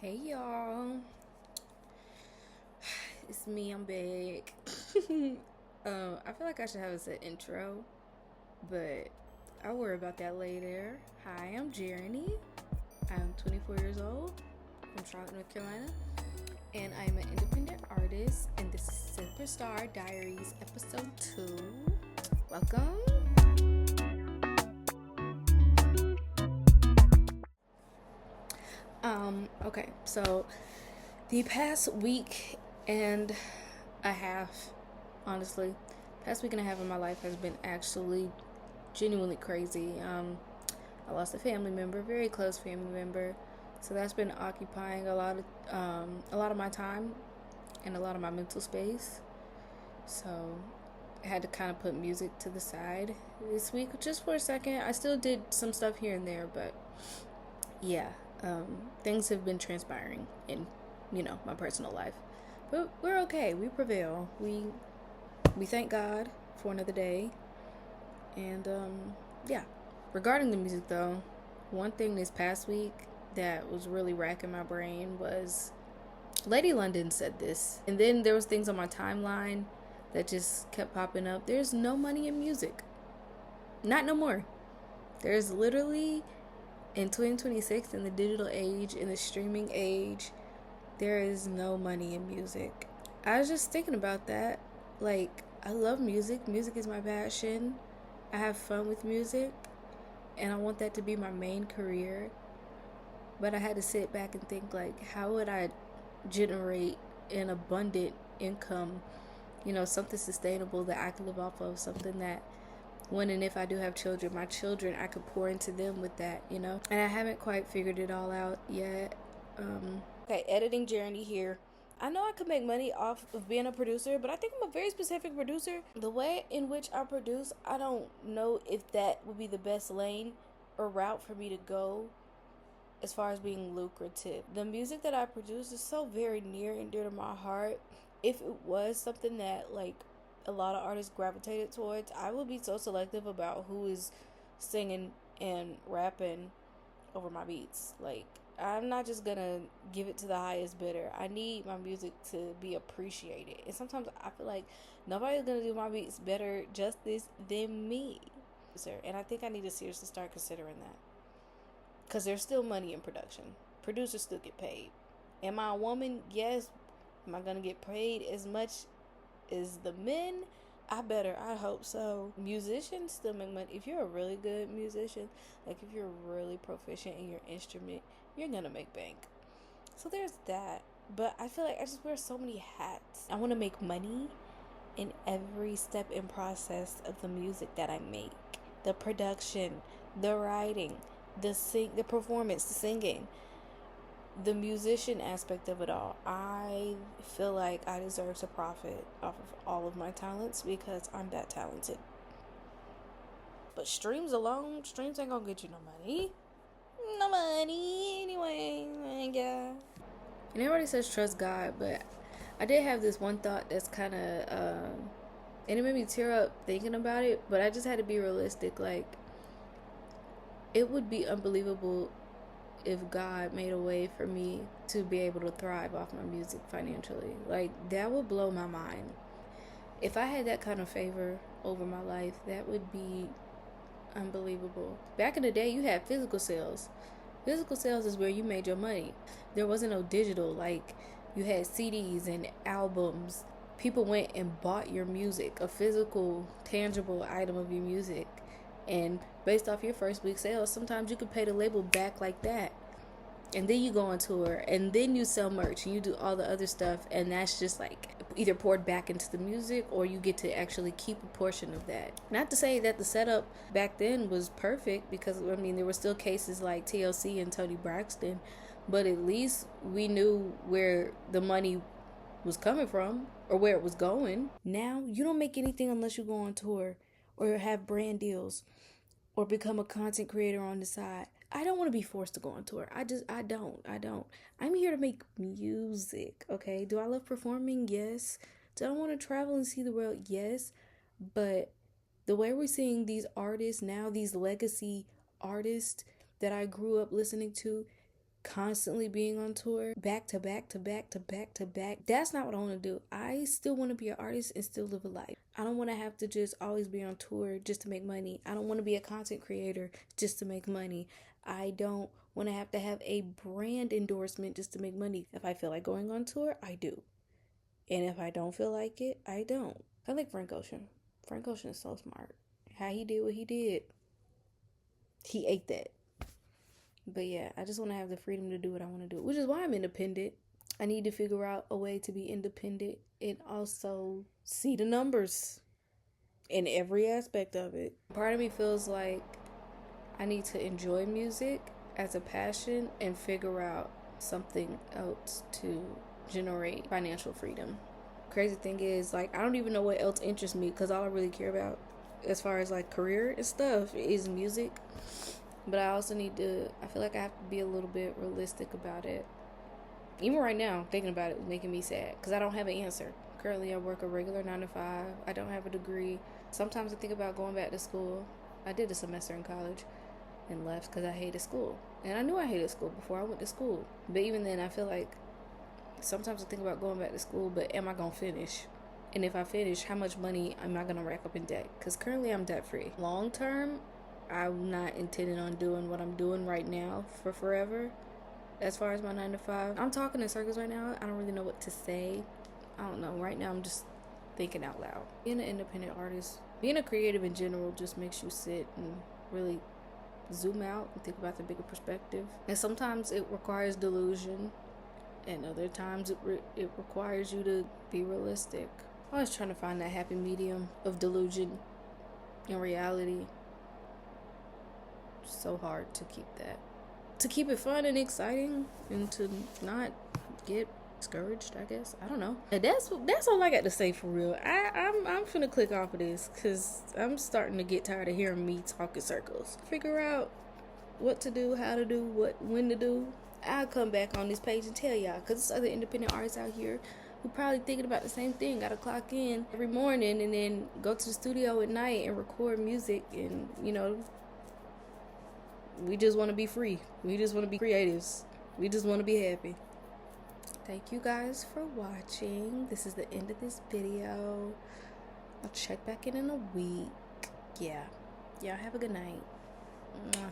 Hey y'all, it's me. I'm back. I feel like I should have a set intro, but I'll worry about that later. Hi, I'm Jery.nee. I'm 24 years old from Charlotte, North Carolina, and I'm an independent artist. And this is Star Diaries, ep.2. Welcome. Okay, so the past week and a half, honestly, past week and a half of my life has been actually genuinely crazy. I lost a family member, a very close family member, so that's been occupying a lot of my time and a lot of my mental space. So I had to kind of put music to the side this week just for a second. I still did some stuff here and there, but yeah, things have been transpiring in, my personal life. But we're okay. We prevail. We thank God for another day. And yeah. Regarding the music though, one thing this past week that was really racking my brain was Lady London said this. And then there was things on my timeline that just kept popping up. There's no money in music. Not no more. There's literally in 2026, in the digital age, in the streaming age, there is no money in music. I was just thinking about that. Like, I love music. Music is my passion. I have fun with music, and I want that to be my main career. But I had to sit back and think, like, how would I generate an abundant income? Something sustainable that I could live off of, something that when and if I do have children, my children, I could pour into them with that. And I haven't quite figured it all out yet. Okay, editing journey here. I know I could make money off of being a producer, but I think I'm a very specific producer. The way in which I produce, I don't know if that would be the best lane or route for me to go as far as being lucrative. The music that I produce is so very near and dear to my heart. If it was something that like a lot of artists gravitated towards, I would be so selective about who is singing and rapping over my beats. Like, I'm not just gonna give it to the highest bidder. I need my music to be appreciated. And sometimes I feel like nobody's gonna do my beats better justice than me. And I think I need to seriously start considering that. Because there's still money in production. Producers still get paid. Am I a woman? Yes. Am I gonna get paid as much as the men? I hope so. Musicians still make money. If you're a really good musician, like if you're really proficient in your instrument, you're gonna make bank. So there's that. But I feel like I just wear so many hats. I want to make money in every step and process of the music that I make. The production, the writing, the performance, the singing, the musician aspect of it all. I feel like I deserve to profit off of all of my talents because I'm that talented. But streams ain't gonna get you no money. No money anyway, yeah. And everybody says trust God, but I did have this one thought that's kind of, and it made me tear up thinking about it, but I just had to be realistic. Like, it would be unbelievable if God made a way for me to be able to thrive off my music financially. Like, that would blow my mind. If I had that kind of favor over my life, that would be unbelievable. Back in the day, you had physical sales. Physical sales is where you made your money. There wasn't no digital. Like, you had CDs and albums. People went and bought your music, a physical, tangible item of your music. And based off your first week sales, sometimes you could pay the label back like that. And then you go on tour, and then you sell merch, and you do all the other stuff, and that's just like either poured back into the music, or you get to actually keep a portion of that. Not to say that the setup back then was perfect, because I mean there were still cases like TLC and Tony Braxton, but at least we knew where the money was coming from or where it was going. Now you don't make anything unless you go on tour or have brand deals or become a content creator on the side. I don't want to be forced to go on tour. I don't. I'm here to make music, okay? Do I love performing? Yes. Do I want to travel and see the world? Yes. But the way we're seeing these artists now, these legacy artists that I grew up listening to, constantly being on tour, back to back to back to back to back. That's not what I want to do. I still want to be an artist and still live a life. I don't want to have to just always be on tour just to make money. I don't want to be a content creator just to make money. I don't want to have a brand endorsement just to make money. If I feel like going on tour, I do. And if I don't feel like it, I don't. I like Frank Ocean. Frank Ocean is so smart. How he did what he did, he ate that. But yeah, I just want to have the freedom to do what I want to do, which is why I'm independent. I need to figure out a way to be independent and also see the numbers in every aspect of it. Part of me feels like I need to enjoy music as a passion and figure out something else to generate financial freedom. Crazy thing is, like, I don't even know what else interests me, because all I really care about as far as like career and stuff is music. But I also I feel like I have to be a little bit realistic about it. Even right now, thinking about it is making me sad because I don't have an answer. Currently, I work a regular 9 to 5. I don't have a degree. Sometimes I think about going back to school. I did a semester in college and left because I hated school. And I knew I hated school before I went to school. But even then, I feel like sometimes I think about going back to school, but am I going to finish? And if I finish, how much money am I going to rack up in debt? Because currently I'm debt free. Long term, I'm not intending on doing what I'm doing right now for forever. As far as my 9 to 5, I'm talking in circles right now. I don't really know what to say. I don't know. Right now, I'm just thinking out loud. Being an independent artist, being a creative in general, just makes you sit and really zoom out and think about the bigger perspective. And sometimes it requires delusion, and other times it requires you to be realistic. I was trying to find that happy medium of delusion and reality. So hard to keep that. To keep it fun and exciting and to not get discouraged, I guess. I don't know. And that's all I got to say for real. I'm finna click off of this because I'm starting to get tired of hearing me talk in circles. Figure out what to do, how to do, when to do. I'll come back on this page and tell y'all, because there's other independent artists out here who probably thinking about the same thing. Gotta clock in every morning and then go to the studio at night and record music, and we just want to be free. We just want to be creatives. We just want to be happy. Thank you guys for watching. This is the end of this video. I'll check back in a week. Yeah. Y'all have a good night. Mwah.